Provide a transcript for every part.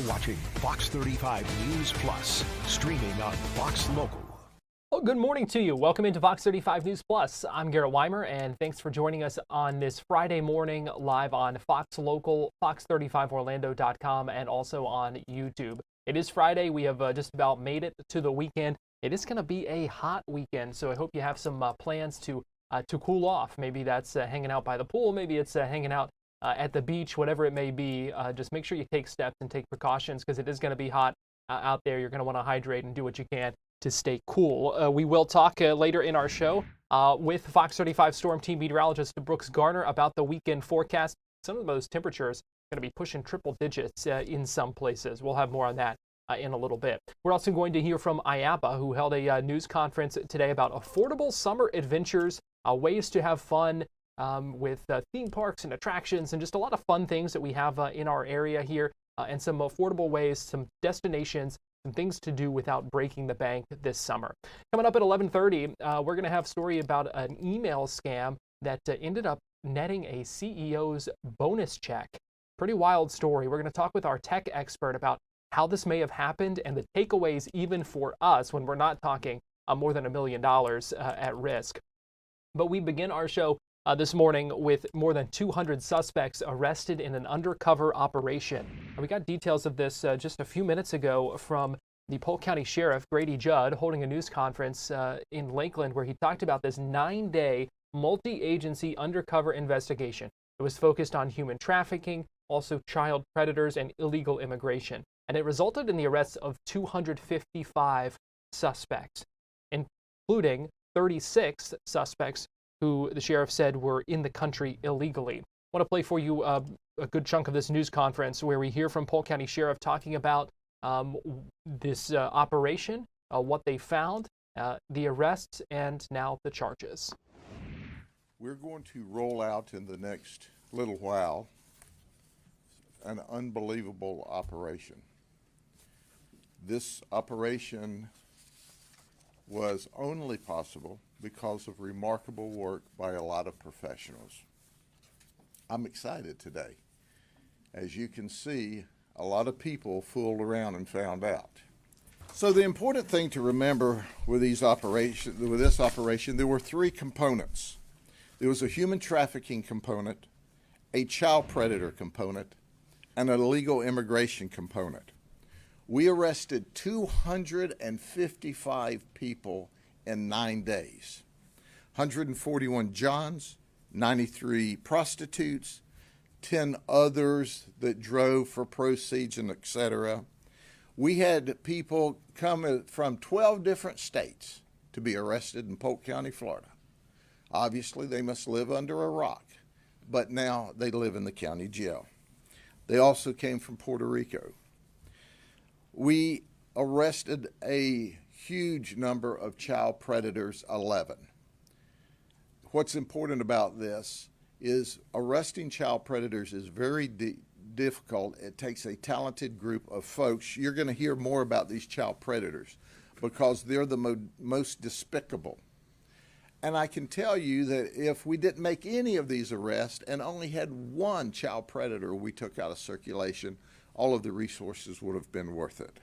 watching Fox 35 News Plus, streaming on Fox Local. Well, good morning to you. Welcome into Fox 35 News Plus. I'm Garrett Wymer, and thanks for joining us on this Friday morning live on Fox Local, fox35orlando.com, and also on YouTube. It is Friday. We have just about made it to the weekend. It is going to be a hot weekend, so I hope you have some plans to cool off. Maybe that's hanging out by the pool. Maybe it's hanging out at the beach, whatever it may be. Just make sure you take steps and take precautions because it is going to be hot out there. You're going to want to hydrate and do what you can to stay cool. We will talk later in our show with Fox 35 Storm Team meteorologist Brooks Garner about the weekend forecast. Some of those temperatures are going to be pushing triple digits in some places. We'll have more on that in a little bit. We're also going to hear from IAPA, who held a news conference today about affordable summer adventures, ways to have fun with theme parks and attractions and just a lot of fun things that we have in our area here and some affordable ways, some destinations, some things to do without breaking the bank this summer. Coming up at 11:30, we're going to have a story about an email scam that ended up netting a CEO's bonus check. Pretty wild story. We're going to talk with our tech expert about how this may have happened and the takeaways even for us when we're not talking more than $1 million at risk. But we begin our show this morning with more than 200 suspects arrested in an undercover operation. We got details of this just a few minutes ago from the Polk County Sheriff, Grady Judd, holding a news conference in Lakeland where he talked about this 9-day multi-agency undercover investigation. It was focused on human trafficking, also child predators, and illegal immigration. And it resulted in the arrests of 255 suspects, including 36 suspects who the sheriff said were in the country illegally. I want to play for you a good chunk of this news conference where we hear from Polk County Sheriff talking about this operation, what they found, the arrests, and now the charges. We're going to roll out in the next little while an unbelievable operation. This operation was only possible because of remarkable work by a lot of professionals. I'm excited today. As you can see, a lot of people fooled around and found out. So the important thing to remember with this operation, there were three components. There was a human trafficking component, a child predator component, and an illegal immigration component. We arrested 255 people in 9 days. 141 Johns, 93 prostitutes, 10 others that drove for proceeds and etc. We had people come from 12 different states to be arrested in Polk County, Florida. Obviously, they must live under a rock, but now they live in the county jail. They also came from Puerto Rico. We arrested a huge number of child predators, 11. What's important about this is arresting child predators is very difficult. It takes a talented group of folks. You're going to hear more about these child predators because they're the most despicable. And I can tell you that if we didn't make any of these arrests and only had one child predator we took out of circulation, all of the resources would have been worth it.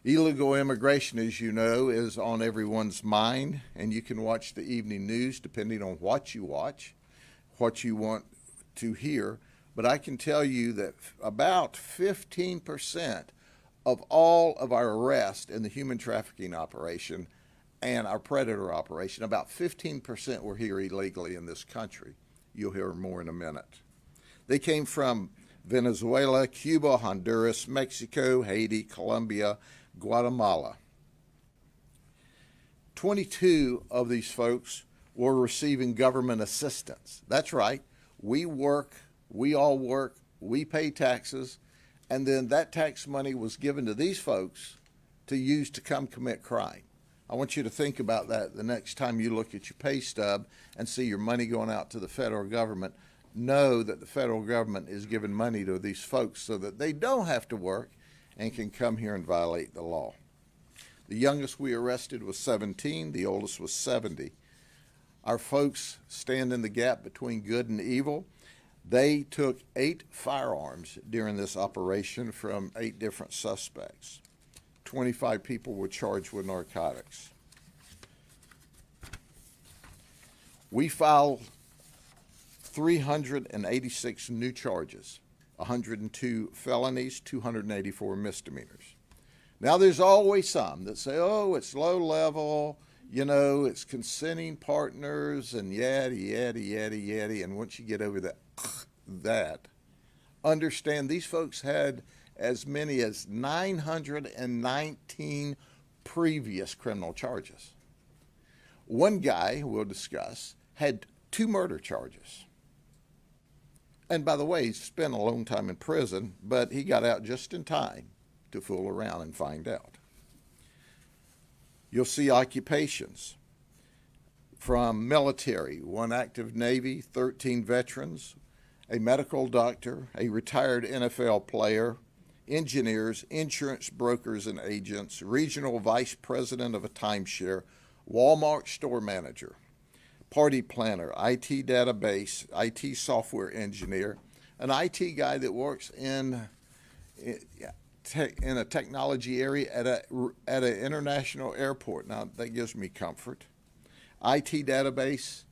Illegal immigration, as you know, is on everyone's mind, and you can watch the evening news depending on what you watch, what you want to hear. But I can tell you that about 15% of all of our arrests in the human trafficking operation and our predator operation, about 15% were here illegally in this country. You'll hear more in a minute. They came from Venezuela, Cuba, Honduras, Mexico, Haiti, Colombia, Guatemala. 22 of these folks were receiving government assistance. That's right. We work, we all work, we pay taxes, and then that tax money was given to these folks to use to come commit crime. I want you to think about that the next time you look at your pay stub and see your money going out to the federal government. Know that the federal government is giving money to these folks so that they don't have to work and can come here and violate the law. The youngest we arrested was 17, the oldest was 70. Our folks stand in the gap between good and evil. They took 8 firearms during this operation from 8 different suspects. 25 people were charged with narcotics. We filed 386 new charges, 102 felonies, 284 misdemeanors. Now, there's always some that say, oh, it's low level, you know, it's consenting partners and yaddy. And once you get over that, understand these folks had as many as 919 previous criminal charges. One guy, we'll discuss, had 2 murder charges. And by the way, he spent a long time in prison, but he got out just in time to fool around and find out. You'll see occupations from military, 1 active Navy, 13 veterans, a medical doctor, a retired NFL player, engineers, insurance brokers and agents, regional vice president of a timeshare, Walmart store manager, party planner, IT database, IT software engineer, an IT guy that works in a technology area at an international airport. Now, that gives me comfort. IT database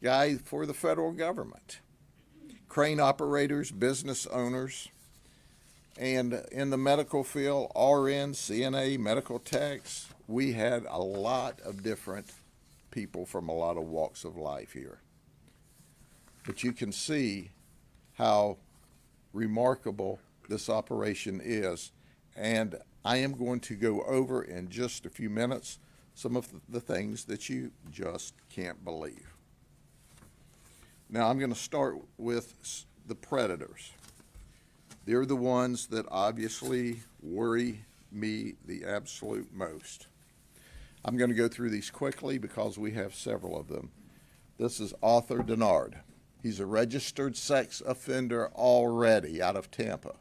guy for the federal government. Crane operators, business owners, and in the medical field, RN, CNA, medical techs. We had a lot of different people from a lot of walks of life here. But you can see how remarkable this operation is. And I am going to go over in just a few minutes some of the things that you just can't believe. Now, I'm going to start with the predators. They're the ones that obviously worry me the absolute most. I'm going to go through these quickly because we have several of them. This is Arthur Denard. He's a registered sex offender already out of Tampa.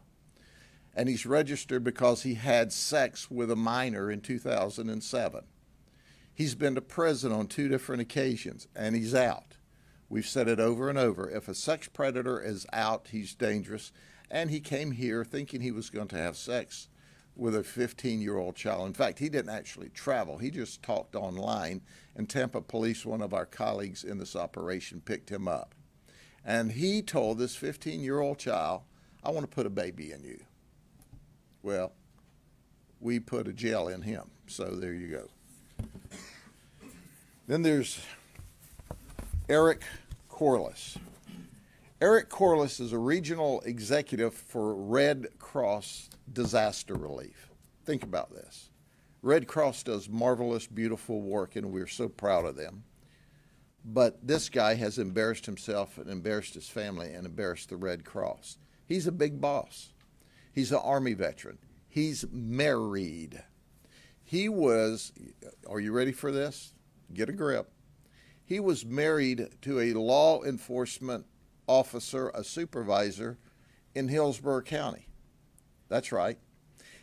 And he's registered because he had sex with a minor in 2007. He's been to prison on 2 different occasions, and he's out. We've said it over and over. If a sex predator is out, he's dangerous. And he came here thinking he was going to have sex with a 15-year-old child. In fact, he didn't actually travel. He just talked online, and Tampa police, one of our colleagues in this operation, picked him up. And he told this 15-year-old child, I want to put a baby in you. Well, we put a gel in him, so there you go. Then there's Eric Corliss. Eric Corliss is a regional executive for Red Cross Disaster Relief. Think about this. Red Cross does marvelous, beautiful work, and we're so proud of them. But this guy has embarrassed himself and embarrassed his family and embarrassed the Red Cross. He's a big boss. He's an Army veteran. He's married. He was, are you ready for this? Get a grip. He was married to a law enforcement officer, a supervisor in Hillsborough County. That's right.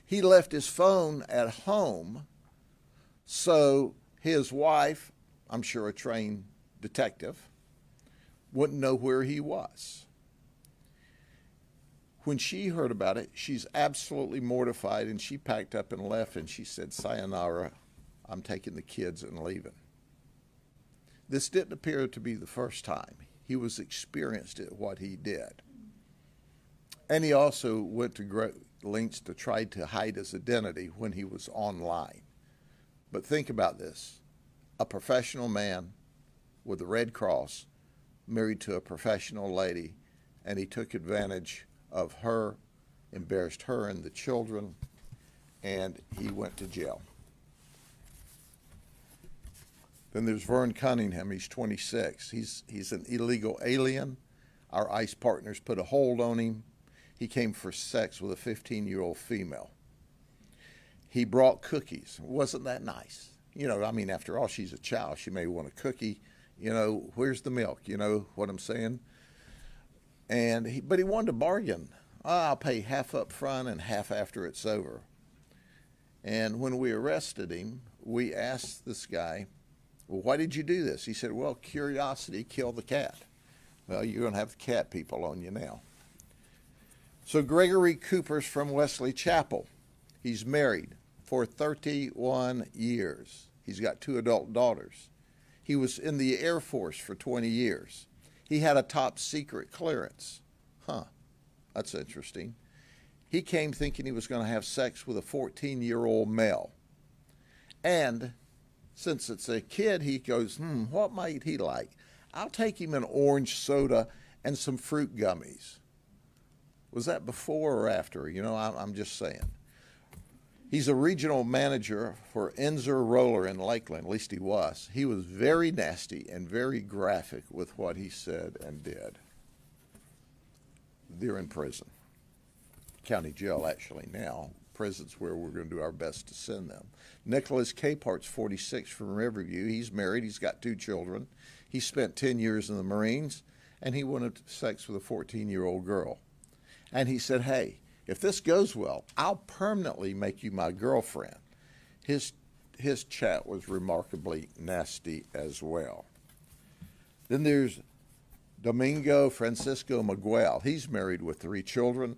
He left his phone at home so his wife, I'm sure a trained detective, wouldn't know where he was. When she heard about it, she's absolutely mortified, and she packed up and left, and she said, sayonara, I'm taking the kids and leaving. This didn't appear to be the first time. He was experienced at what he did. And he also went to great lengths to try to hide his identity when he was online. But think about this. A professional man with the Red Cross married to a professional lady, and he took advantage of her, embarrassed her and the children, and he went to jail. Then there's Vern Cunningham. He's 26. He's an illegal alien. Our ICE partners put a hold on him. He came for sex with a 15-year-old female. He brought cookies. Wasn't that nice? You know, I mean, after all, she's a child. She may want a cookie. You know, where's the milk? You know what I'm saying? But he wanted to bargain. I'll pay half up front and half after it's over. And when we arrested him, we asked this guy, well, why did you do this? He said, well, curiosity killed the cat. Well, you're going to have the cat people on you now. So Gregory Cooper's from Wesley Chapel. He's married for 31 years. He's got 2 adult daughters. He was in the Air Force for 20 years. He had a top secret clearance. Huh, that's interesting. He came thinking he was going to have sex with a 14-year-old male. And since it's a kid, he goes, what might he like? I'll take him an orange soda and some fruit gummies. Was that before or after? You know, I'm just saying. He's a regional manager for Enzer Roller in Lakeland, at least he was. He was very nasty and very graphic with what he said and did. They're in prison. County jail, actually, now. Prison's where we're going to do our best to send them. Nicholas Capart's 46 from Riverview. He's married. He's got 2 children. He spent 10 years in the Marines, and he wanted sex with a 14-year-old girl. And he said, hey, if this goes well, I'll permanently make you my girlfriend. His chat was remarkably nasty as well. Then there's Domingo Francisco Miguel. He's married with 3 children.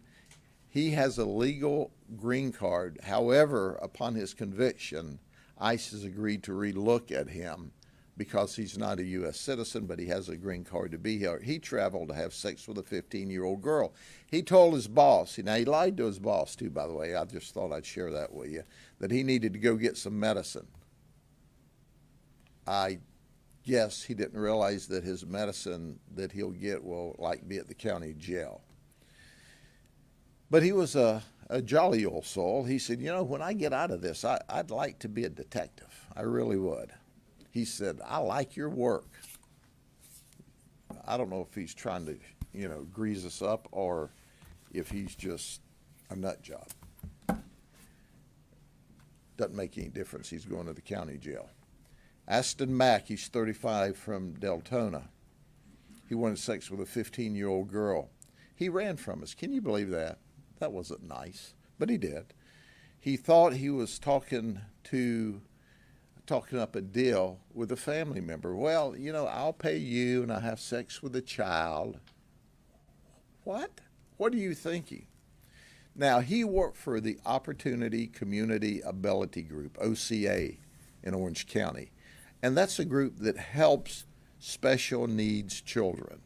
He has a legal green card. However, upon his conviction, ICE has agreed to relook at him because he's not a U.S. citizen, but he has a green card to be here. He traveled to have sex with a 15-year-old girl. He told his boss, now he lied to his boss too, by the way, I just thought I'd share that with you, that he needed to go get some medicine. I guess he didn't realize that his medicine that he'll get will be at the county jail. But he was a jolly old soul. He said, you know, when I get out of this, I'd like to be a detective. I really would. He said, I like your work. I don't know if he's trying to, you know, grease us up or if he's just a nut job. Doesn't make any difference. He's going to the county jail. Aston Mack, he's 35 from Deltona. He wanted sex with a 15-year-old girl. He ran from us. Can you believe that? That wasn't nice, but he did. He thought he was talking up a deal with a family member. Well, you know, I'll pay you and I'll have sex with a child. What? What are you thinking? Now, he worked for the Opportunity Community Ability Group, OCA, in Orange County. And that's a group that helps special needs children.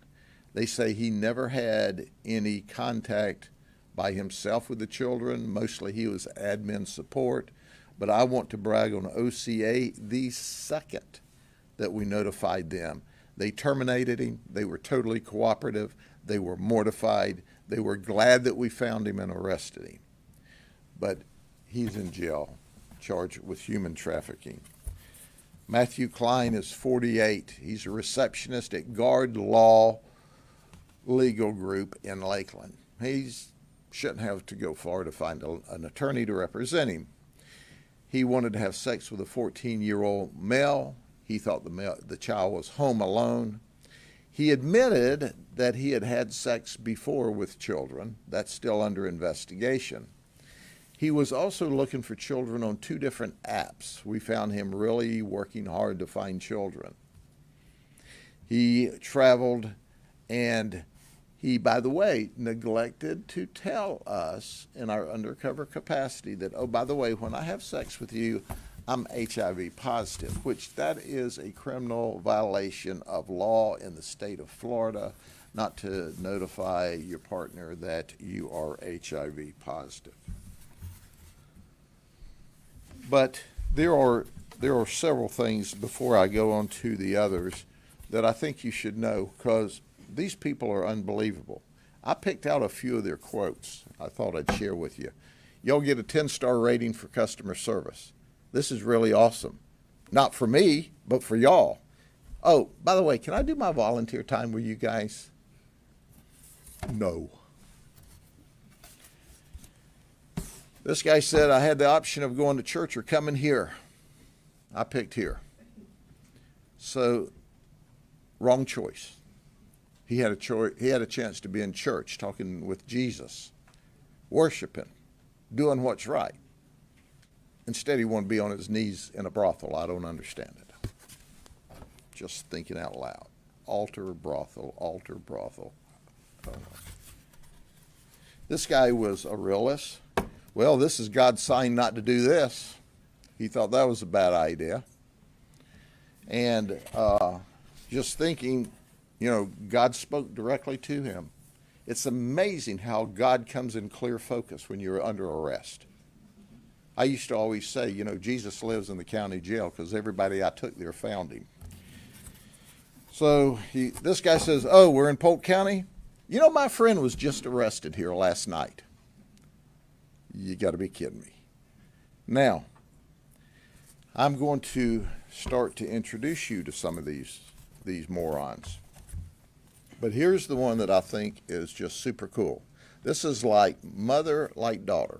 They say he never had any contact by himself with the children. Mostly he was admin support. But I want to brag on OCA. The second that we notified them, they terminated him. They were totally cooperative. They were mortified. They were glad that we found him and arrested him. But he's in jail, charged with human trafficking. Matthew Klein is 48. He's a receptionist at Guard Law Legal Group in Lakeland. He shouldn't have to go far to find an attorney to represent him. He wanted to have sex with a 14-year-old male. He thought the child was home alone. He admitted that he had had sex before with children. That's still under investigation. He was also looking for children on 2 different apps. We found him really working hard to find children. He traveled and he, by the way, neglected to tell us in our undercover capacity that, oh, by the way, when I have sex with you, I'm HIV positive, which that is a criminal violation of law in the state of Florida, not to notify your partner that you are HIV positive. But there are several things before I go on to the others that I think you should know, because these people are unbelievable. I picked out a few of their quotes I thought I'd share with you. Y'all get a 10-star rating for customer service. This is really awesome. Not for me, but for y'all. Oh, by the way, can I do my volunteer time with you guys? No. This guy said I had the option of going to church or coming here. I picked here. So, wrong choice. He had a chance to be in church, talking with Jesus, worshiping, doing what's right. Instead, he wanted to be on his knees in a brothel. I don't understand it. Just thinking out loud. altar brothel, altar brothel. This guy was a realist. Well, this is God's sign not to do this. He thought that was a bad idea. And just thinking, you know, God spoke directly to him. It's amazing how God comes in clear focus when you're under arrest. I used to always say, you know, Jesus lives in the county jail because everybody I took there found him. So this guy says, oh, we're in Polk County? You know, my friend was just arrested here last night. You got to be kidding me. Now, I'm going to start to introduce you to some of these morons. But here's the one that I think is just super cool. This is like mother, like daughter.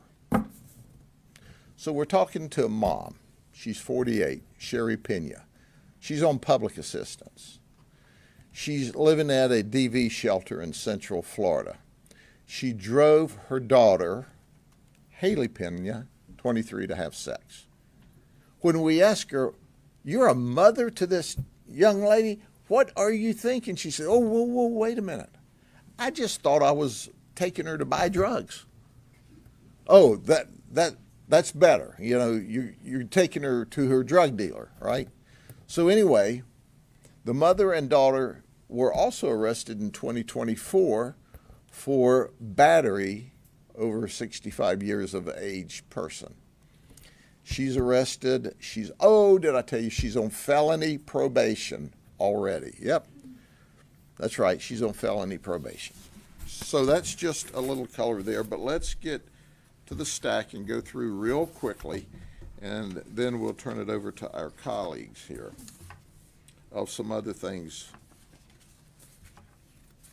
So we're talking to a mom. She's 48, Sherry Pena. She's on public assistance. She's living at a DV shelter in Central Florida. She drove her daughter, Haley Pena, 23, to have sex. When we ask her, you're a mother to this young lady? What are you thinking? She said, oh, whoa, wait a minute. I just thought I was taking her to buy drugs. Oh, that's better. You know, you're taking her to her drug dealer, right? So anyway, the mother and daughter were also arrested in 2024 for battery over a 65 years of age person. She's arrested. Did I tell you she's on felony probation already? Yep, that's right. She's on felony probation. So that's just a little color there, but let's get to the stack and go through real quickly, and then we'll turn it over to our colleagues here of some other things.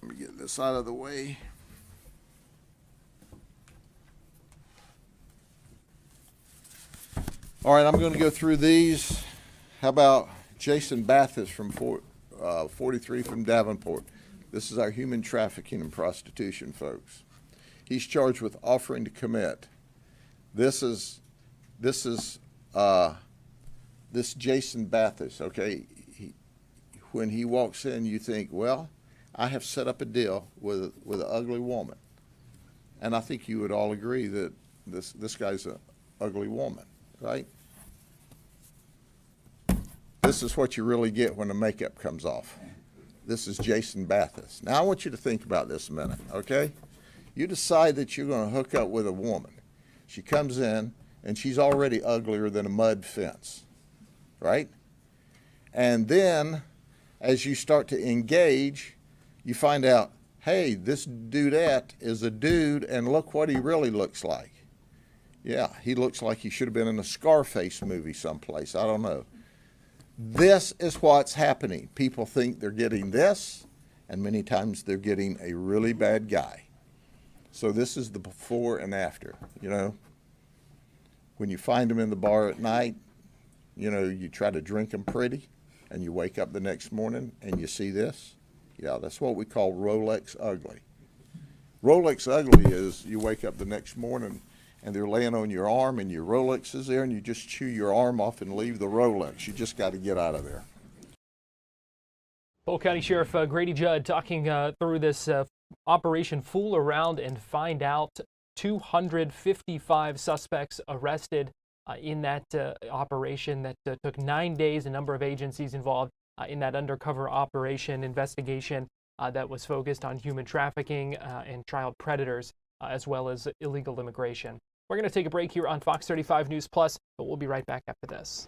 Let me get this out of the way. All right, I'm going to go through these. How about Jason Bathis from 43 from Davenport? This is our human trafficking and prostitution folks. He's charged with offering to commit. This Jason Bathis, okay? When he walks in, you think, well, I have set up a deal with an ugly woman. And I think you would all agree that this guy's an ugly woman, right? This is what you really get when the makeup comes off. This is Jason Bathis. Now I want you to think about this a minute, okay? You decide that you're going to hook up with a woman. She comes in and she's already uglier than a mud fence, right? And then as you start to engage, you find out, hey, this dudette is a dude, and look what he really looks like. Yeah, he looks like he should have been in a Scarface movie someplace. I don't know. This is what's happening. People think they're getting this, and many times they're getting a really bad guy. So this is the before and after, you know. When you find them in the bar at night, you know, you try to drink them pretty, and you wake up the next morning and you see this. Yeah, that's what we call Rolex ugly. Rolex ugly is you wake up the next morning and they're laying on your arm and your Rolex is there and you just chew your arm off and leave the Rolex. You just got to get out of there. Polk County Sheriff Grady Judd talking through this Operation Fool Around and Find Out. 255 suspects arrested in that operation that took 9 days. A number of agencies involved in that undercover operation investigation that was focused on human trafficking and child predators, as well as illegal immigration. We're going to take a break here on Fox 35 News Plus, but we'll be right back after this.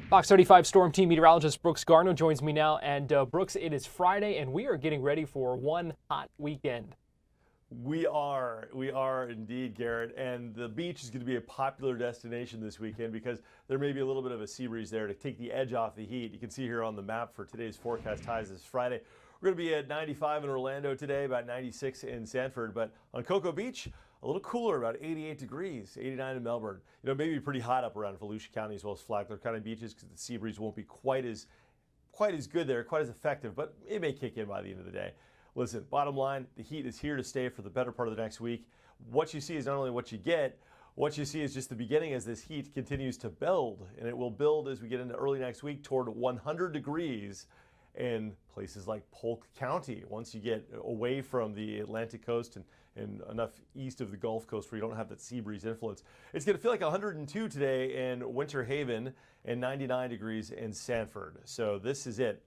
Fox 35 Storm Team meteorologist Brooks Garner joins me now. And Brooks, it is Friday, and we are getting ready for one hot weekend. We are indeed, Garrett. And the beach is going to be a popular destination this weekend because there may be a little bit of a sea breeze there to take the edge off the heat. You can see here on the map for today's forecast highs this Friday. We're going to be at 95 in Orlando today, about 96 in Sanford. But on Cocoa Beach, a little cooler, about 88 degrees, 89 in Melbourne. You know, maybe pretty hot up around Volusia County as well as Flagler County beaches because the sea breeze won't be quite as good there, quite as effective, but it may kick in by the end of the day. Listen, bottom line, the heat is here to stay for the better part of the next week. What you see is not only what you get, what you see is just the beginning as this heat continues to build, and it will build as we get into early next week toward 100 degrees in places like Polk County. Once you get away from the Atlantic coast and enough east of the Gulf Coast where you don't have that sea breeze influence. It's going to feel like 102 today in Winter Haven and 99 degrees in Sanford. So this is it.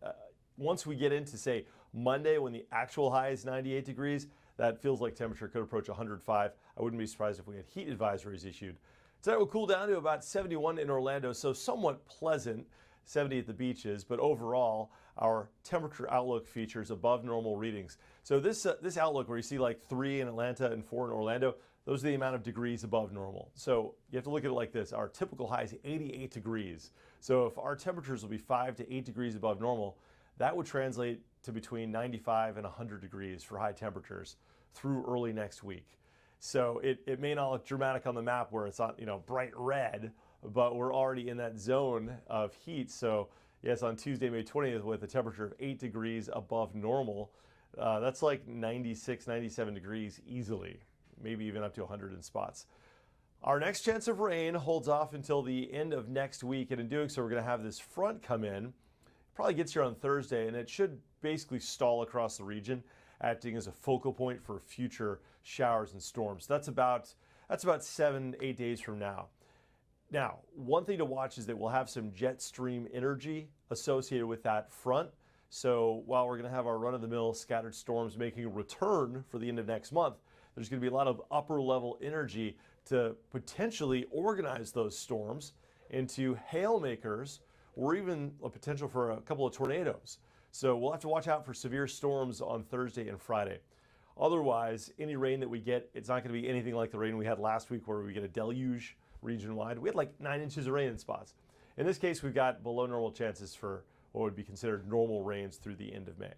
Once we get into, say, Monday when the actual high is 98 degrees, that feels like temperature could approach 105. I wouldn't be surprised if we had heat advisories issued. Tonight will cool down to about 71 in Orlando, so somewhat pleasant. 70 at the beaches, but overall, our temperature outlook features above normal readings. So this outlook where you see like 3 in Atlanta and 4 in Orlando, those are the amount of degrees above normal. So you have to look at it like this. Our typical high is 88 degrees. So if our temperatures will be 5 to 8 degrees above normal, that would translate to between 95 and 100 degrees for high temperatures through early next week. So it may not look dramatic on the map where it's not, bright red, but we're already in that zone of heat. So yes, on Tuesday, May 20th, with a temperature of 8 degrees above normal, that's like 96, 97 degrees easily, maybe even up to 100 in spots. Our next chance of rain holds off until the end of next week, and in doing so, we're going to have this front come in. Probably gets here on Thursday, and it should basically stall across the region, acting as a focal point for future showers and storms. That's about 7-8 days from now. Now, one thing to watch is that we'll have some jet stream energy associated with that front. So while we're going to have our run-of-the-mill scattered storms making a return for the end of next month, there's going to be a lot of upper-level energy to potentially organize those storms into hail makers or even a potential for a couple of tornadoes. So we'll have to watch out for severe storms on Thursday and Friday. Otherwise, any rain that we get, it's not going to be anything like the rain we had last week where we get a deluge region-wide. We had like 9 inches of rain in spots. In this case, we've got below normal chances for what would be considered normal rains through the end of May.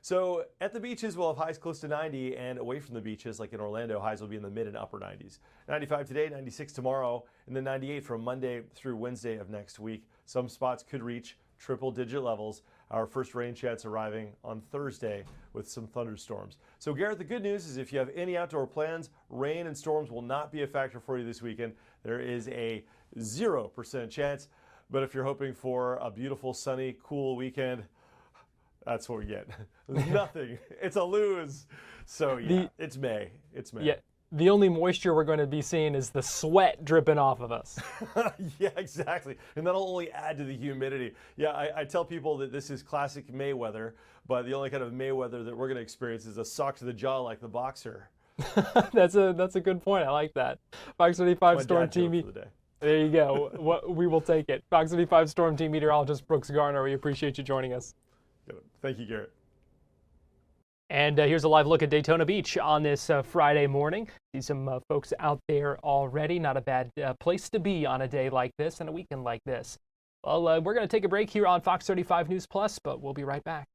So at the beaches, we'll have highs close to 90, and away from the beaches, like in Orlando, highs will be in the mid and upper 90s. 95 today, 96 tomorrow, and then 98 from Monday through Wednesday of next week. Some spots could reach triple-digit levels. Our first rain chance arriving on Thursday with some thunderstorms. So Garrett, the good news is if you have any outdoor plans, rain and storms will not be a factor for you this weekend. There is a 0% chance. But if you're hoping for a beautiful, sunny, cool weekend, that's what we get. Nothing. It's a lose. So yeah, it's May. It's May. Yeah. The only moisture we're going to be seeing is the sweat dripping off of us. Yeah, exactly. And that'll only add to the humidity. Yeah, I tell people that this is classic May weather, but the only kind of May weather that we're going to experience is a sock to the jaw like the boxer. That's a good point. I like that. Fox 35 Storm Team. There you go. We will take it. Fox 35 Storm Team meteorologist Brooks Garner, we appreciate you joining us. Thank you, Garrett. And here's a live look at Daytona Beach on this Friday morning. See some folks out there already. Not a bad place to be on a day like this and a weekend like this. Well, we're going to take a break here on Fox 35 News Plus, but we'll be right back.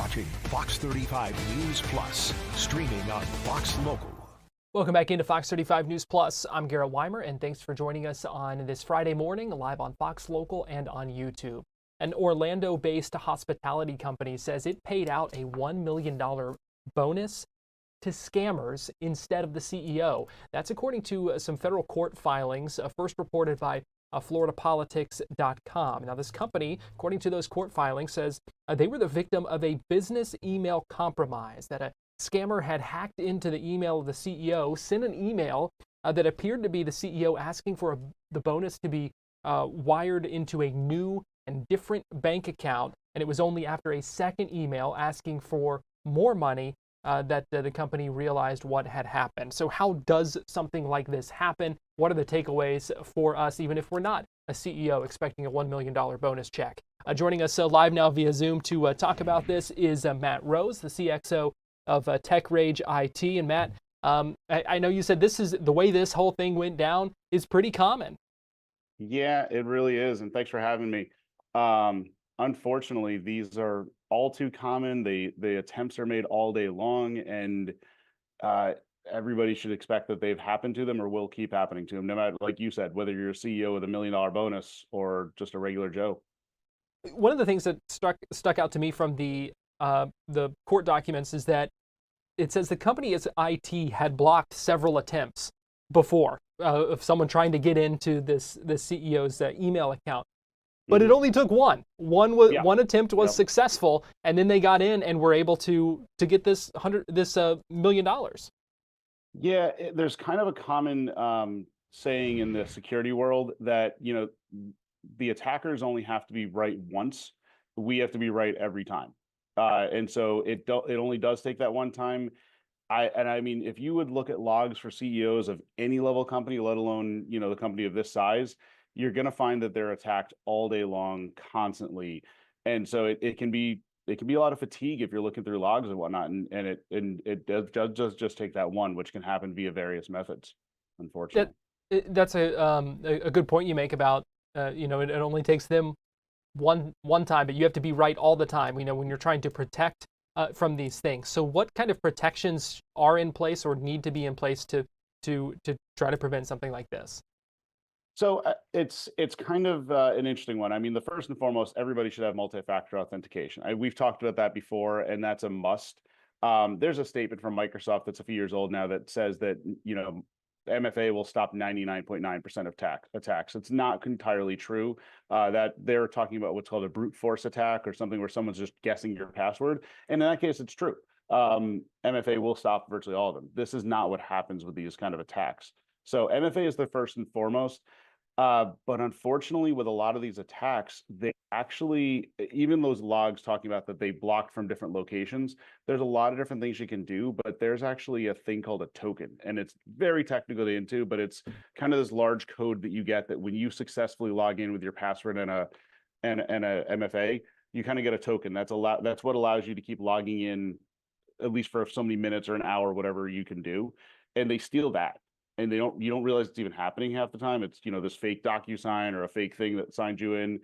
watching Fox 35 News Plus, streaming on Fox Local. Welcome back into Fox 35 News Plus. I'm Garrett Wymer, and thanks for joining us on this Friday morning, live on Fox Local and on YouTube. An Orlando-based hospitality company says it paid out a $1 million bonus to scammers instead of the CEO. That's according to some federal court filings, first reported by FloridaPolitics.com. Now, this company, according to those court filings, says they were the victim of a business email compromise, that a scammer had hacked into the email of the CEO, sent an email that appeared to be the CEO asking for the bonus to be wired into a new and different bank account. And it was only after a second email asking for more money that the company realized what had happened. So how does something like this happen? What are the takeaways for us, even if we're not a CEO expecting a $1 million bonus check? Joining us live now via Zoom to talk about this is Matt Rose, the CXO of Tech Rage IT. And Matt, I know you said this is the way this whole thing went down is pretty common. Yeah, it really is. And thanks for having me. Unfortunately, these are all too common. The attempts are made all day long, and everybody should expect that they've happened to them or will keep happening to them, no matter, like you said, whether you're a CEO with $1 million bonus or just a regular Joe. One of the things that stuck out to me from the court documents is that it says the company's IT had blocked several attempts before of someone trying to get into the CEO's email account. But it only took one. One attempt was successful, and then they got in and were able to get this $1 million. Yeah, there's kind of a common saying in the security world that, the attackers only have to be right once. We have to be right every time. And so it only does take that one time. I mean, if you would look at logs for CEOs of any level company, let alone, the company of this size, you're going to find that they're attacked all day long, constantly. And so it can be a lot of fatigue if you're looking through logs and whatnot. And it does just take that one, which can happen via various methods, unfortunately. That's a good point you make about, it only takes them one time, but you have to be right all the time, when you're trying to protect from these things. So what kind of protections are in place or need to be in place to try to prevent something like this? So it's kind of an interesting one. I mean, the first and foremost, everybody should have multi-factor authentication. We've talked about that before, and that's a must. There's a statement from Microsoft that's a few years old now that says that, MFA will stop 99.9% of attacks. It's not entirely true. That they're talking about what's called a brute force attack, or something where someone's just guessing your password. And in that case, it's true. MFA will stop virtually all of them. This is not what happens with these kind of attacks. So MFA is the first and foremost. But unfortunately, with a lot of these attacks, they actually, even those logs talking about that they blocked from different locations, there's a lot of different things you can do, but there's actually a thing called a token. And it's very technically into, but it's kind of this large code that you get that when you successfully log in with your password and a MFA, you kind of get a token. That's what allows you to keep logging in, at least for so many minutes or an hour, whatever you can do. And they steal that. And you don't realize it's even happening half the time. It's, this fake DocuSign or a fake thing that signed you in.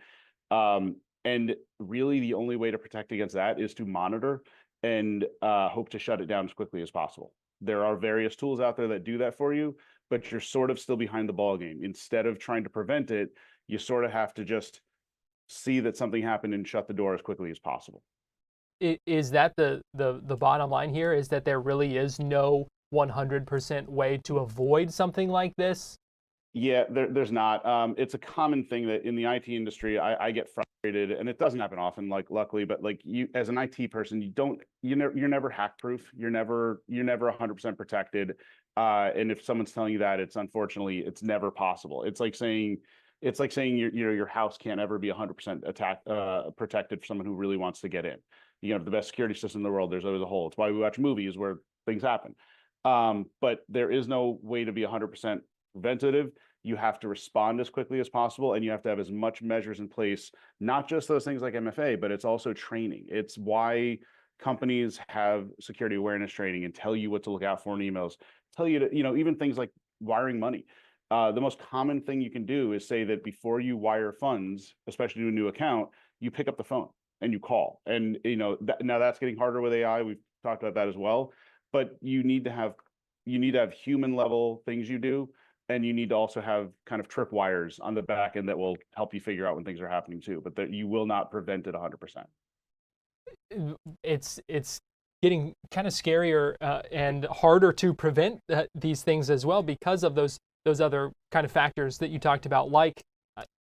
And really the only way to protect against that is to monitor and hope to shut it down as quickly as possible. There are various tools out there that do that for you, but you're sort of still behind the ball game. Instead of trying to prevent it, you sort of have to just see that something happened and shut the door as quickly as possible. Is that the bottom line here, is that there really is no 100% way to avoid something like this? Yeah, there's not. It's a common thing that in the IT industry, I get frustrated, and it doesn't happen often, luckily, but you, as an IT person, you're never hack proof. You're never 100% protected. And if someone's telling you that, unfortunately, it's never possible. It's like saying your house can't ever be 100% protected for someone who really wants to get in. You have the best security system in the world. There's always a hole. It's why we watch movies where things happen. But there is no way to be 100% preventative. You have to respond as quickly as possible, and you have to have as much measures in place, not just those things like MFA, but it's also training. It's why companies have security awareness training and tell you what to look out for in emails, tell you to, even things like wiring money. The most common thing you can do is say that before you wire funds, especially to a new account, you pick up the phone. and you call. And now that's getting harder with AI. We've talked about that as well. But you need to have human level things you do, and you need to also have kind of tripwires on the back end that will help you figure out when things are happening too. But that you will not prevent it 100%. It's getting kind of scarier and harder to prevent these things as well because of those other kind of factors that you talked about, like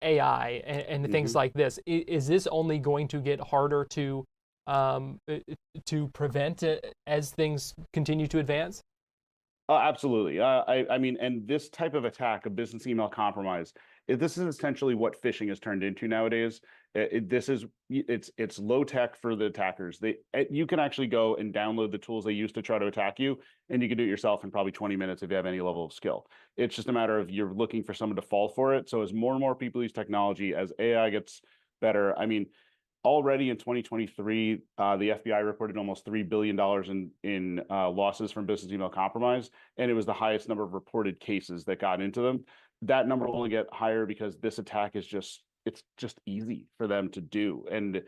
AI and things like this. Is this only going to get harder to prevent as things continue to advance? Absolutely. I mean, and this type of attack, a business email compromise, this is essentially what phishing has turned into nowadays. It's low tech for the attackers. You can actually go and download the tools they use to try to attack you, and you can do it yourself in probably 20 minutes if you have any level of skill. It's just a matter of you're looking for someone to fall for it. So as more and more people use technology, as AI gets better, I mean, already in 2023, the FBI reported almost $3 billion in losses from business email compromise, and it was the highest number of reported cases that got into them. That number will only get higher because this attack is it's just easy for them to do. And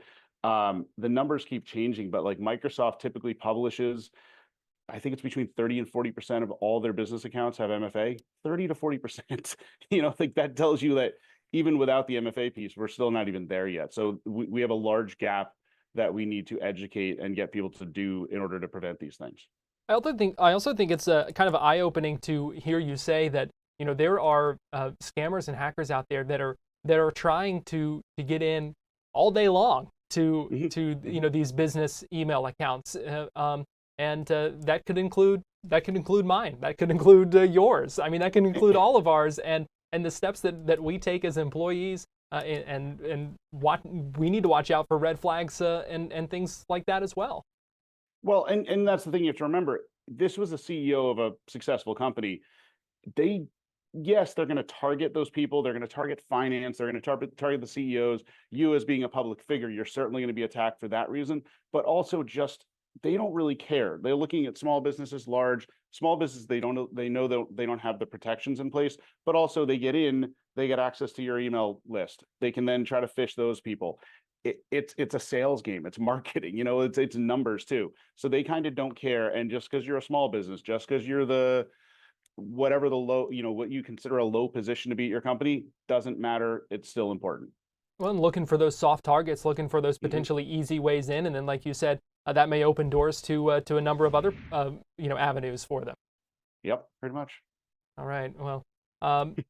the numbers keep changing, but like Microsoft typically publishes, I think it's between 30 and 40% of all their business accounts have MFA. 30 to 40%. I think that tells you that even without the MFA piece, we're still not even there yet. So we have a large gap that we need to educate and get people to do in order to prevent these things. I also think it's kind of eye-opening to hear you say that there are scammers and hackers out there that are trying to get in all day long to these business email accounts, and that could include mine. That could include yours. I mean, that can include all of ours. And the steps that we take as employees, and we need to watch out for red flags and things like that as well. Well, and that's the thing you have to remember. This was a CEO of a successful company. Yes, they're going to target those people. They're going to target finance. They're going to target the CEOs. You as being a public figure, you're certainly going to be attacked for that reason. But also just they don't really care. They're looking at small businesses, small businesses. They know they don't have the protections in place, but also they get access to your email list. They can then try to phish those people. It's a sales game. It's marketing. It's numbers too. So they kind of don't care. And just because you're a small business, just because you're whatever the low, what you consider a low position to be at your company, doesn't matter. It's still important. Well, and looking for those soft targets, looking for those potentially easy ways in, and then, like you said, that may open doors to a number of other avenues for them. Yep, pretty much. All right. Well,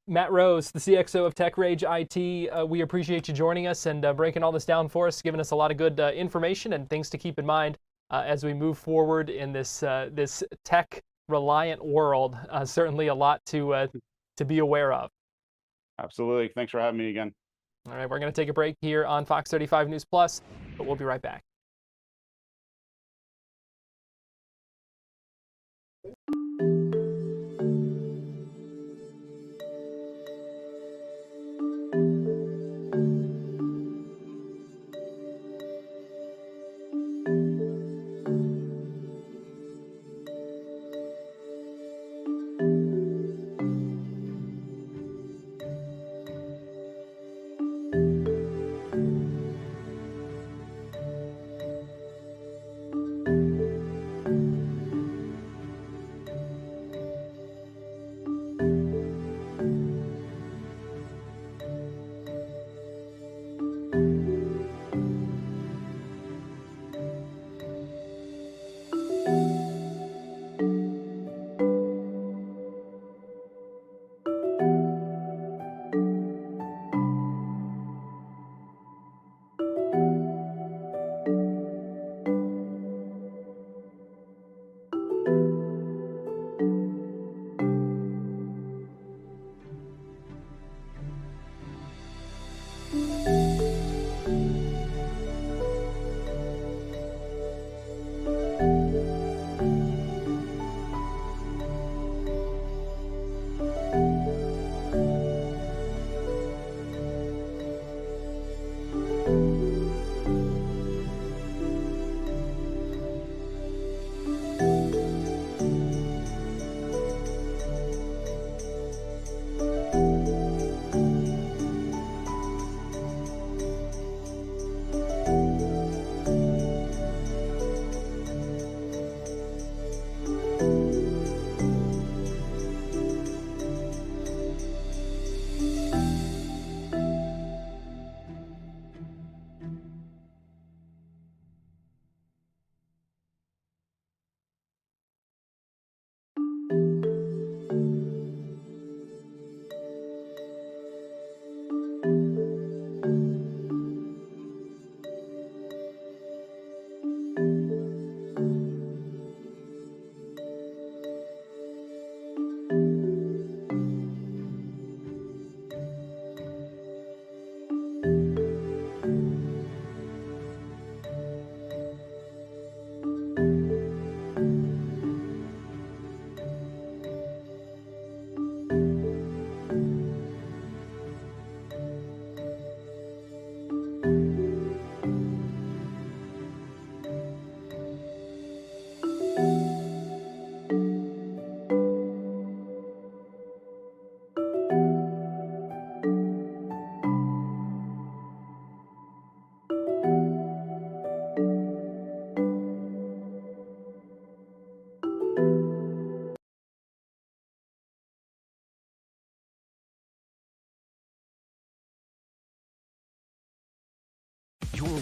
Matt Rose, the CXO of Tech Rage IT, we appreciate you joining us and breaking all this down for us, giving us a lot of good information and things to keep in mind as we move forward in this tech-reliant world. Certainly a lot to be aware of. Absolutely. Thanks for having me again. All right, we're going to take a break here on Fox 35 News Plus, but we'll be right back.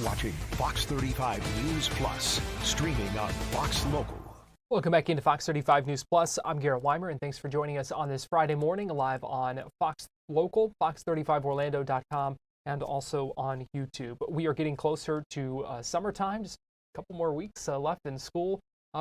watching Fox 35 News Plus, streaming on Fox Local. Welcome back into Fox 35 News Plus. I'm Garrett Wymer, and thanks for joining us on this Friday morning live on Fox Local, fox35orlando.com, and also on YouTube. We are getting closer to summertime, just a couple more weeks left in school,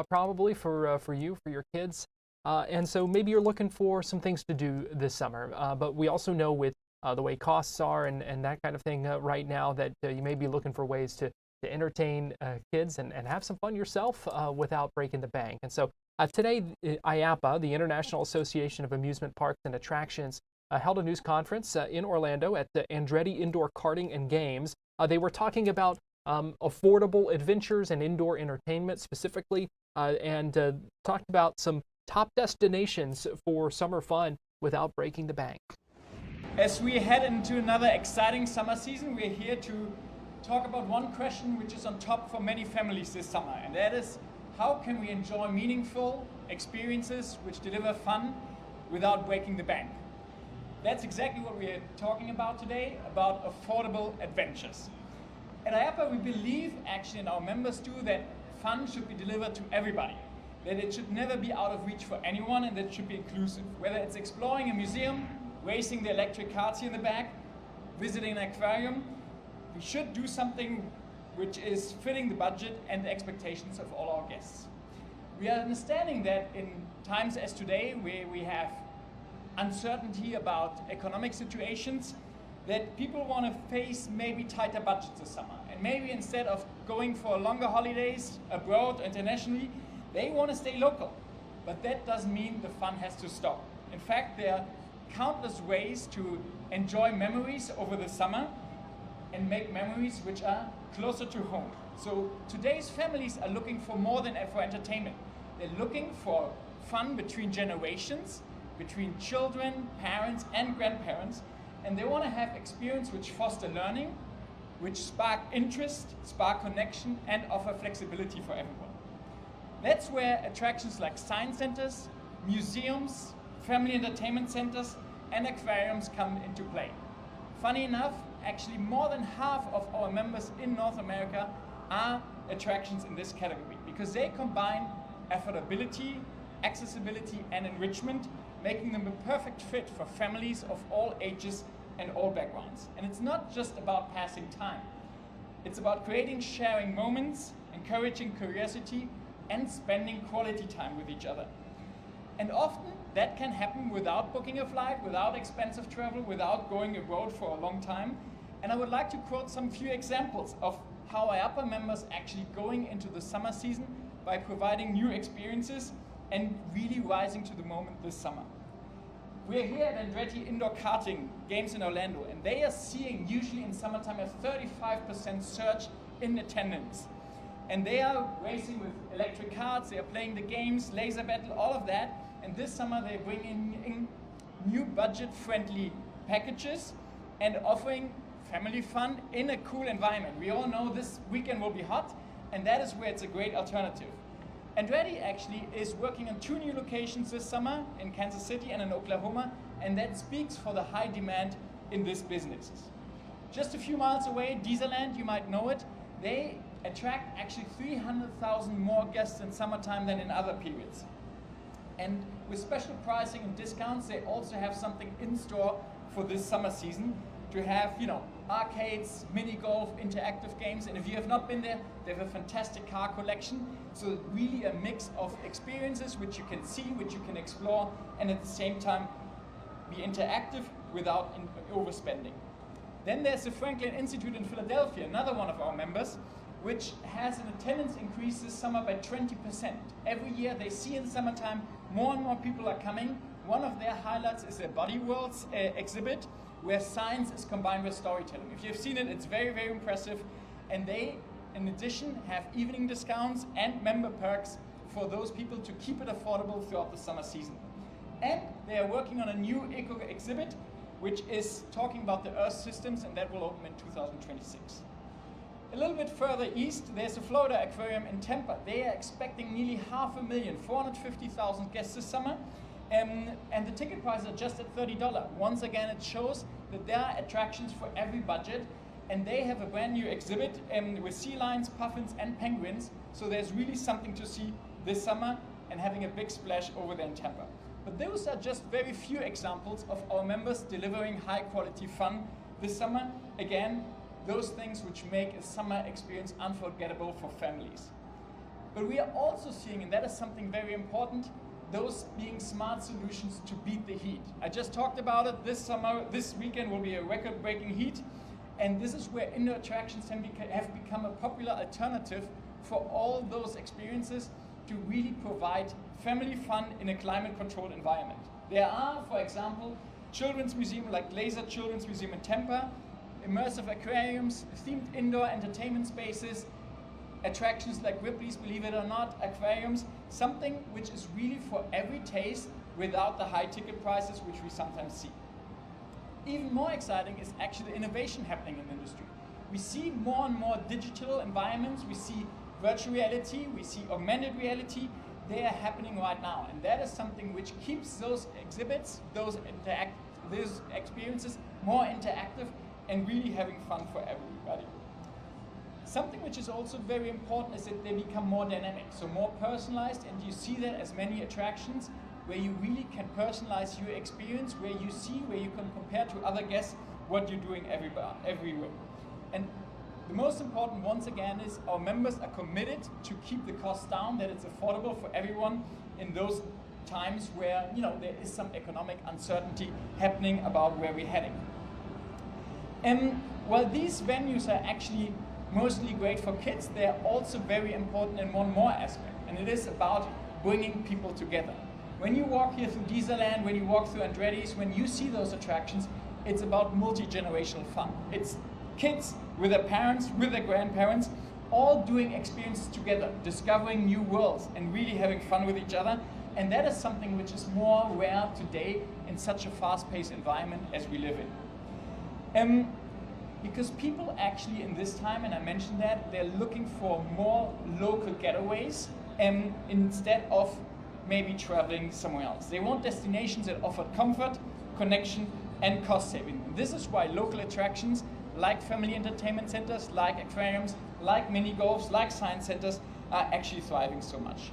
probably for you, for your kids. And so maybe you're looking for some things to do this summer. But we also know with the way costs are and that kind of thing right now that you may be looking for ways to entertain kids and have some fun yourself without breaking the bank. And so today, IAAPA, the International Association of Amusement Parks and Attractions, held a news conference in Orlando at the Andretti Indoor Karting and Games. They were talking about affordable adventures and indoor entertainment specifically, and talked about some top destinations for summer fun without breaking the bank. As we head into another exciting summer season, we're here to talk about one question which is on top for many families this summer, and that is, how can we enjoy meaningful experiences which deliver fun without breaking the bank? That's exactly what we're talking about today, about affordable adventures. At IAAPA, we believe, actually, and our members do, that fun should be delivered to everybody, that it should never be out of reach for anyone, and that it should be inclusive. Whether it's exploring a museum, racing the electric karts here in the back, visiting an aquarium, we should do something which is fitting the budget and the expectations of all our guests. We are understanding that in times as today, where we have uncertainty about economic situations, that people want to face maybe tighter budgets this summer. And maybe instead of going for longer holidays abroad, internationally, they want to stay local. But that doesn't mean the fun has to stop. In fact, there are countless ways to enjoy memories over the summer and make memories which are closer to home. So today's families are looking for more than for entertainment. They're looking for fun between generations, between children, parents, and grandparents, and they want to have experience which foster learning, which spark interest, spark connection, and offer flexibility for everyone. That's where attractions like science centers, museums, family entertainment centers, and aquariums come into play. Funny enough, actually more than half of our members in North America are attractions in this category, because they combine affordability, accessibility, and enrichment, making them a perfect fit for families of all ages and all backgrounds. And it's not just about passing time. It's about creating sharing moments, encouraging curiosity, and spending quality time with each other. And often that can happen without booking a flight, without expensive travel, without going abroad for a long time. And I would like to quote some few examples of how IAAPA members actually going into the summer season by providing new experiences and really rising to the moment this summer. We're here at Andretti Indoor Karting Games in Orlando, and they are seeing usually in summertime a 35% surge in attendance. And they are racing with electric karts, they are playing the games, laser battle, all of that. And this summer they're bringing in new budget-friendly packages and offering family fun in a cool environment. We all know this weekend will be hot, and that is where it's a great alternative. Andretti actually is working on 2 new locations this summer in Kansas City and in Oklahoma, and that speaks for the high demand in this business. Just a few miles away, Dieselland, you might know it, they attract actually 300,000 more guests in summertime than in other periods. And with special pricing and discounts, they also have something in store for this summer season to have, arcades, mini golf, interactive games. And if you have not been there, they have a fantastic car collection. So really a mix of experiences which you can see, which you can explore, and at the same time be interactive without overspending. Then there's the Franklin Institute in Philadelphia, another one of our members, which has an attendance increase this summer by 20%. Every year they see in summertime more and more people are coming. One of their highlights is their Body Worlds exhibit, where science is combined with storytelling. If you've seen it, it's very, very impressive. And they, in addition, have evening discounts and member perks for those people to keep it affordable throughout the summer season. And they are working on a new eco exhibit, which is talking about the Earth systems, and that will open in 2026. A little bit further east, there's the Florida Aquarium in Tampa. They are expecting nearly 500,000, 450,000 guests this summer. And the ticket prices are just at $30. Once again, it shows that there are attractions for every budget, And they have a brand new exhibit with sea lions, puffins, and penguins. So there's really something to see this summer and having a big splash over there in Tampa. But those are just very few examples of our members delivering high quality fun this summer. Again, those things which make a summer experience unforgettable for families. But we are also seeing, and that is something very important, those being smart solutions to beat the heat. I just talked about it. This summer, this weekend will be a record-breaking heat. And this is where indoor attractions have become a popular alternative for all those experiences to really provide family fun in a climate-controlled environment. There are, for example, children's museums like Laser Children's Museum in Tampa, immersive aquariums, themed indoor entertainment spaces, attractions like Ripley's, believe it or not, aquariums, something which is really for every taste without the high ticket prices which we sometimes see. Even more exciting is actually the innovation happening in the industry. We see more and more digital environments, we see virtual reality, we see augmented reality. They are happening right now, and that is something which keeps those exhibits, those experiences more interactive and really having fun for everybody. Something which is also very important is that they become more dynamic, so more personalized, and you see that as many attractions where you really can personalize your experience, where you see, where you can compare to other guests what you're doing everywhere. And the most important, once again, is our members are committed to keep the costs down, that it's affordable for everyone in those times where, you know, there is some economic uncertainty happening about where we're heading. While these venues are actually mostly great for kids, they're also very important in one more aspect, and it is about bringing people together. When you walk here through Dieselland, when you walk through Andretti's, when you see those attractions, it's about multi-generational fun. It's kids with their parents, with their grandparents, all doing experiences together, discovering new worlds and really having fun with each other. And that is something which is more rare today in such a fast-paced environment as we live in. Because people actually in this time, and I mentioned that, they're looking for more local getaways instead of maybe traveling somewhere else. They want destinations that offer comfort, connection, and cost saving. This is why local attractions like family entertainment centers, like aquariums, like mini golfs, like science centers are actually thriving so much.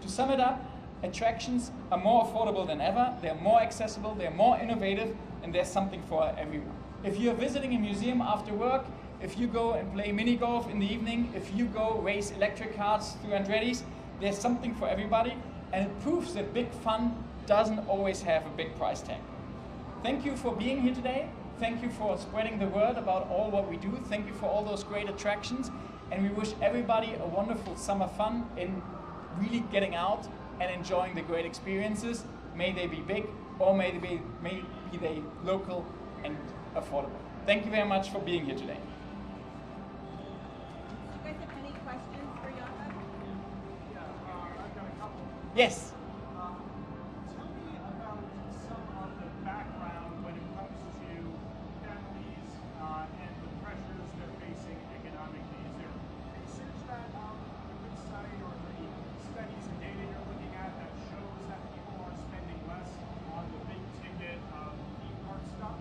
To sum it up, attractions are more affordable than ever, they're more accessible, they're more innovative, and there's something for everyone. If you're visiting a museum after work, if you go and play mini golf in the evening, if you go race electric cars through Andretti's, there's something for everybody, and it proves that big fun doesn't always have a big price tag. Thank you for being here today. Thank you for spreading the word about all what we do. Thank you for all those great attractions, and we wish everybody a wonderful summer fun in really getting out and enjoying the great experiences. May they be big, or may they local and affordable. Thank you very much for being here today. Do you guys have any questions for Jakob? Yeah, I've got a couple. Yes. Tell me about some of the background when it comes to families and the pressures they're facing economically. Is there research that on the website or the studies and data you're looking at that shows that people are spending less on the big ticket theme park stuff?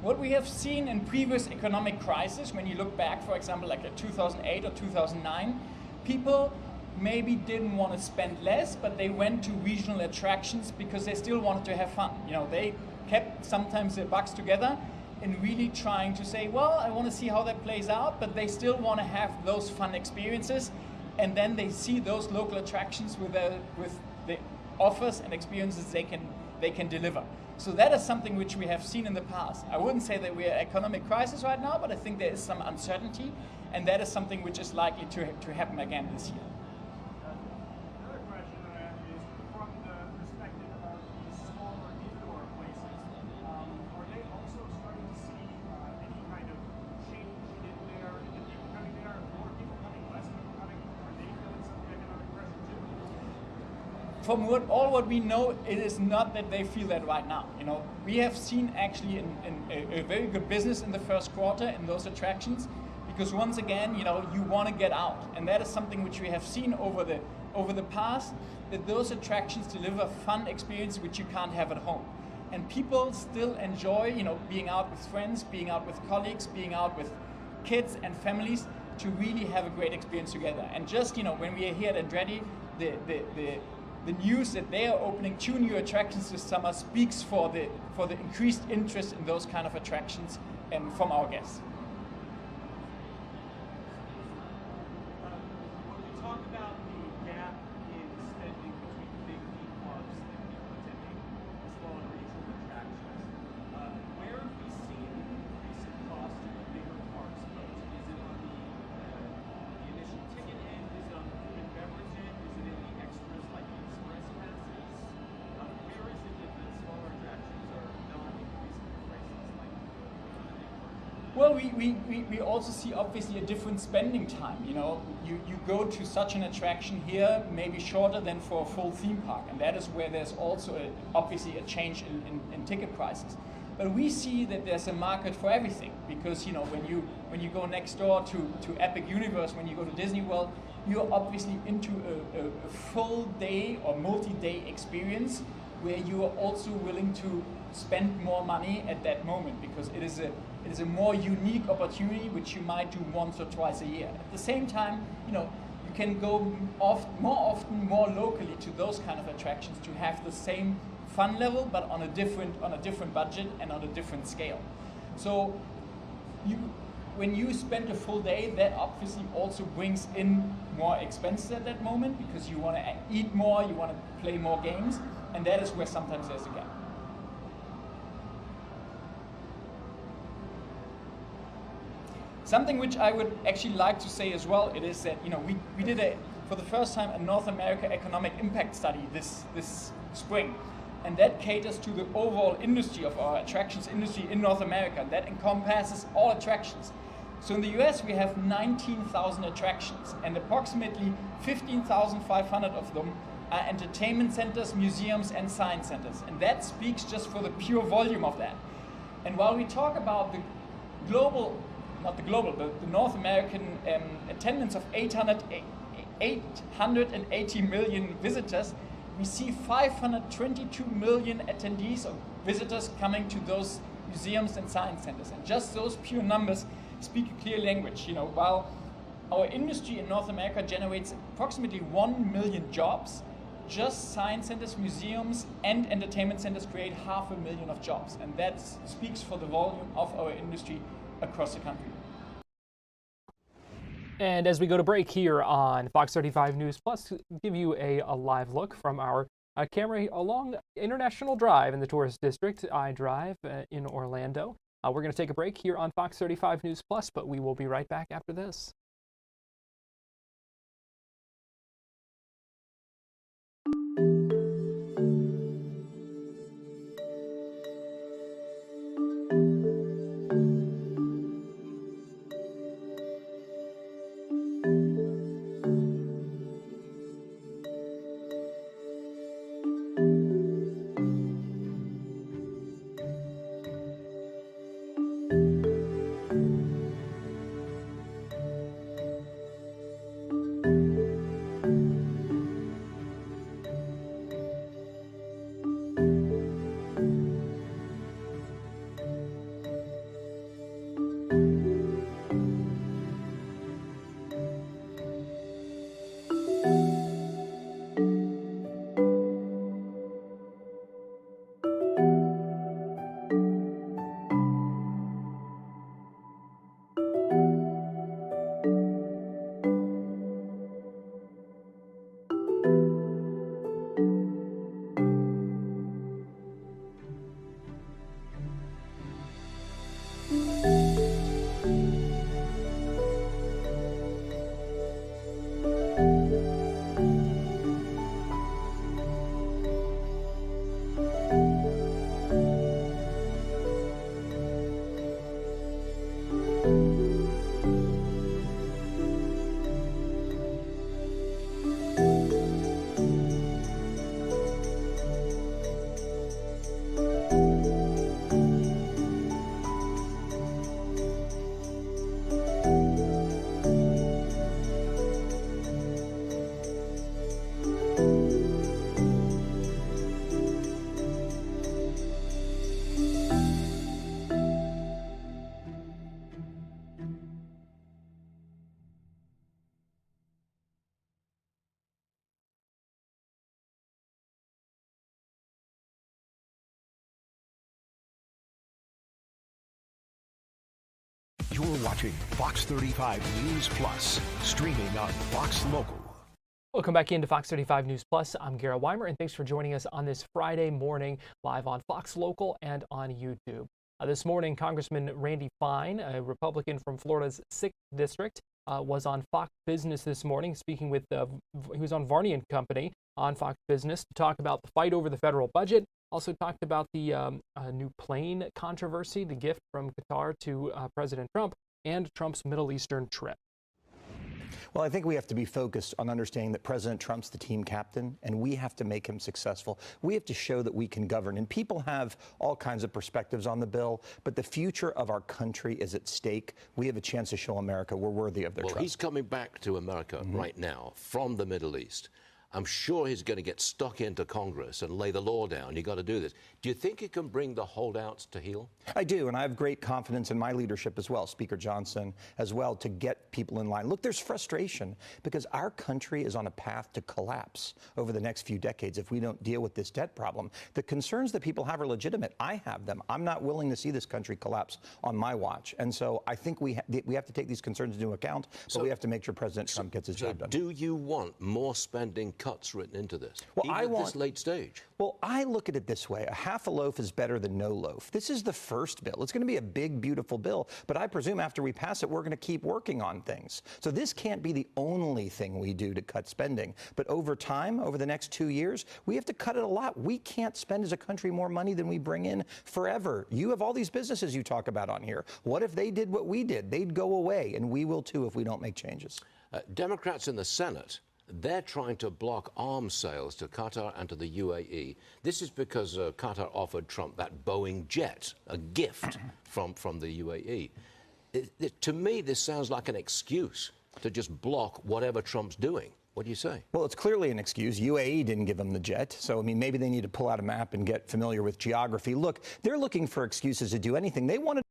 What we have seen in previous economic crises, when you look back, for example, like 2008 or 2009, people maybe didn't want to spend less, but they went to regional attractions because they still wanted to have fun. You know, they kept sometimes their bucks together in really trying to say, well, I want to see how that plays out, but they still want to have those fun experiences. And then they see those local attractions with the offers and experiences they can deliver. So that is something which we have seen in the past. I wouldn't say that we're in an economic crisis right now, but I think there is some uncertainty, and that is something which is likely to happen again this year. Another question I have is from the perspective of these smaller indoor places, are they also starting to see any kind of change in the people coming there? More people coming, less people coming? Are they feeling some economic pressure too? From all what we know, it is not that they feel that right now. You know, we have seen actually a very good business in the first quarter in those attractions, because once again, you know, you want to get out, and that is something which we have seen over the past, that those attractions deliver fun experience which you can't have at home, and people still enjoy, you know, being out with friends, being out with colleagues, being out with kids and families to really have a great experience together. And just, when we are here at Grady, the news that they are opening 2 new attractions this summer speaks for the increased interest in those kind of attractions from our guests. When we talk about the gap in spending between big theme parks and people attending smaller regional attractions, where have we seen the increase in cost in the bigger parks most? Is it on the initial ticket end? Is it on the food and beverage end? Is it in the extras like the express passes? Where is it that the smaller attractions are not increasing the prices like the big parks? Well, we also see obviously a different spending time. You go to such an attraction here, maybe shorter than for a full theme park, and that is where there's also obviously a change in ticket prices. But we see that there's a market for everything, because when you go next door to Epic Universe, when you go to Disney World, you're obviously into a full day or multi-day experience where you are also willing to spend more money at that moment, because it is a more unique opportunity which you might do once or twice a year. At the same time, you can go more often, more locally to those kind of attractions to have the same fun level, but on a different budget and on a different scale. So when you spend a full day, that obviously also brings in more expenses at that moment, because you want to eat more, you want to play more games, and that is where sometimes there's a gap. Something which I would actually like to say as well, it is that we did for the first time a North America economic impact study this spring, and that caters to the overall industry of our attractions industry in North America. That encompasses all attractions. So in the US we have 19,000 attractions, and approximately 15,500 of them are entertainment centers, museums, and science centers, and that speaks just for the pure volume of that. And while we talk about the North American attendance of 880 million visitors, we see 522 million attendees or visitors coming to those museums and science centers. And just those pure numbers speak a clear language. While our industry in North America generates approximately 1 million jobs, just science centers, museums, and entertainment centers create 500,000 of jobs. And that speaks for the volume of our industry across the country. And as we go to break here on Fox 35 News Plus, give you a live look from our camera along International Drive in the tourist district, I-Drive in Orlando. We're going to take a break here on Fox 35 News Plus, but we will be right back after this. You're watching Fox 35 News Plus, streaming on Fox Local. Welcome back into Fox 35 News Plus. I'm Garrett Wymer, and thanks for joining us on this Friday morning live on Fox Local and on YouTube. This morning, Congressman Randy Fine, a Republican from Florida's 6th District, was on Fox Business this morning, speaking with, he was on Varney and Company on Fox Business to talk about the fight over the federal budget. Also talked about the new plane controversy, the gift from Qatar to President Trump, and Trump's Middle Eastern trip. Well, I think we have to be focused on understanding that President Trump's the team captain, and we have to make him successful. We have to show that we can govern. And people have all kinds of perspectives on the bill, but the future of our country is at stake. We have a chance to show America we're worthy of their trust. Well, he's coming back to America right now from the Middle East. I'm sure he's going to get stuck into Congress and lay the law down. You got to do this. Do you think he can bring the holdouts to heel? I do, and I have great confidence in my leadership as well, Speaker Johnson as well, to get people in line. Look, there's frustration because our country is on a path to collapse over the next few decades if we don't deal with this debt problem. The concerns that people have are legitimate. I have them. I'm not willing to see this country collapse on my watch. And so I think we have to take these concerns into account, but we have to make sure President Trump gets his job done. Do you want more spending cuts written into this? Well, even at this late stage? Well, I look at it this way. A half a loaf is better than no loaf. This is the first bill. It's going to be a big, beautiful bill. But I presume after we pass it, we're going to keep working on things. So this can't be the only thing we do to cut spending. But over time, over the next 2 years, we have to cut it a lot. We can't spend as a country more money than we bring in forever. You have all these businesses you talk about on here. What if they did what we did? They'd go away, and we will too if we don't make changes. Democrats in the Senate, they're trying to block arms sales to Qatar and to the UAE. This is because Qatar offered Trump that Boeing jet, a gift from the UAE. To me, this sounds like an excuse to just block whatever Trump's doing. What do you say? Well, it's clearly an excuse. UAE didn't give them the jet. So, I mean, maybe they need to pull out a map and get familiar with geography. Look, they're looking for excuses to do anything. They want to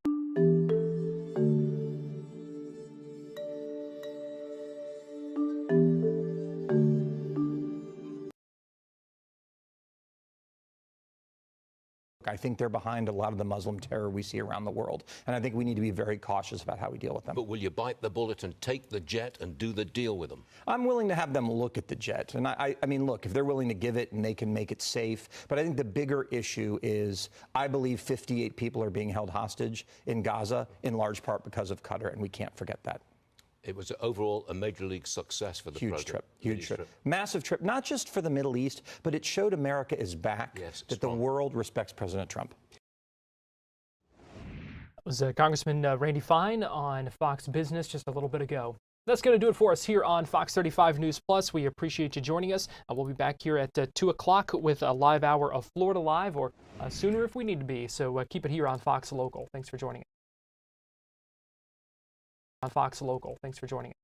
I think they're behind a lot of the Muslim terror we see around the world. And I think we need to be very cautious about how we deal with them. But will you bite the bullet and take the jet and do the deal with them? I'm willing to have them look at the jet. And I mean, look, if they're willing to give it and they can make it safe. But I think the bigger issue is I believe 58 people are being held hostage in Gaza, in large part because of Qatar, and we can't forget that. It was overall a major league success for the president. Huge trip. Massive trip, not just for the Middle East, but it showed America is back, that the world respects President Trump. That was Congressman Randy Fine on Fox Business just a little bit ago. That's going to do it for us here on Fox 35 News Plus. We appreciate you joining us. We'll be back here at 2 o'clock with a live hour of Florida Live, or sooner if we need to be. So keep it here on Fox Local. Thanks for joining us. On Fox Local. Thanks for joining us.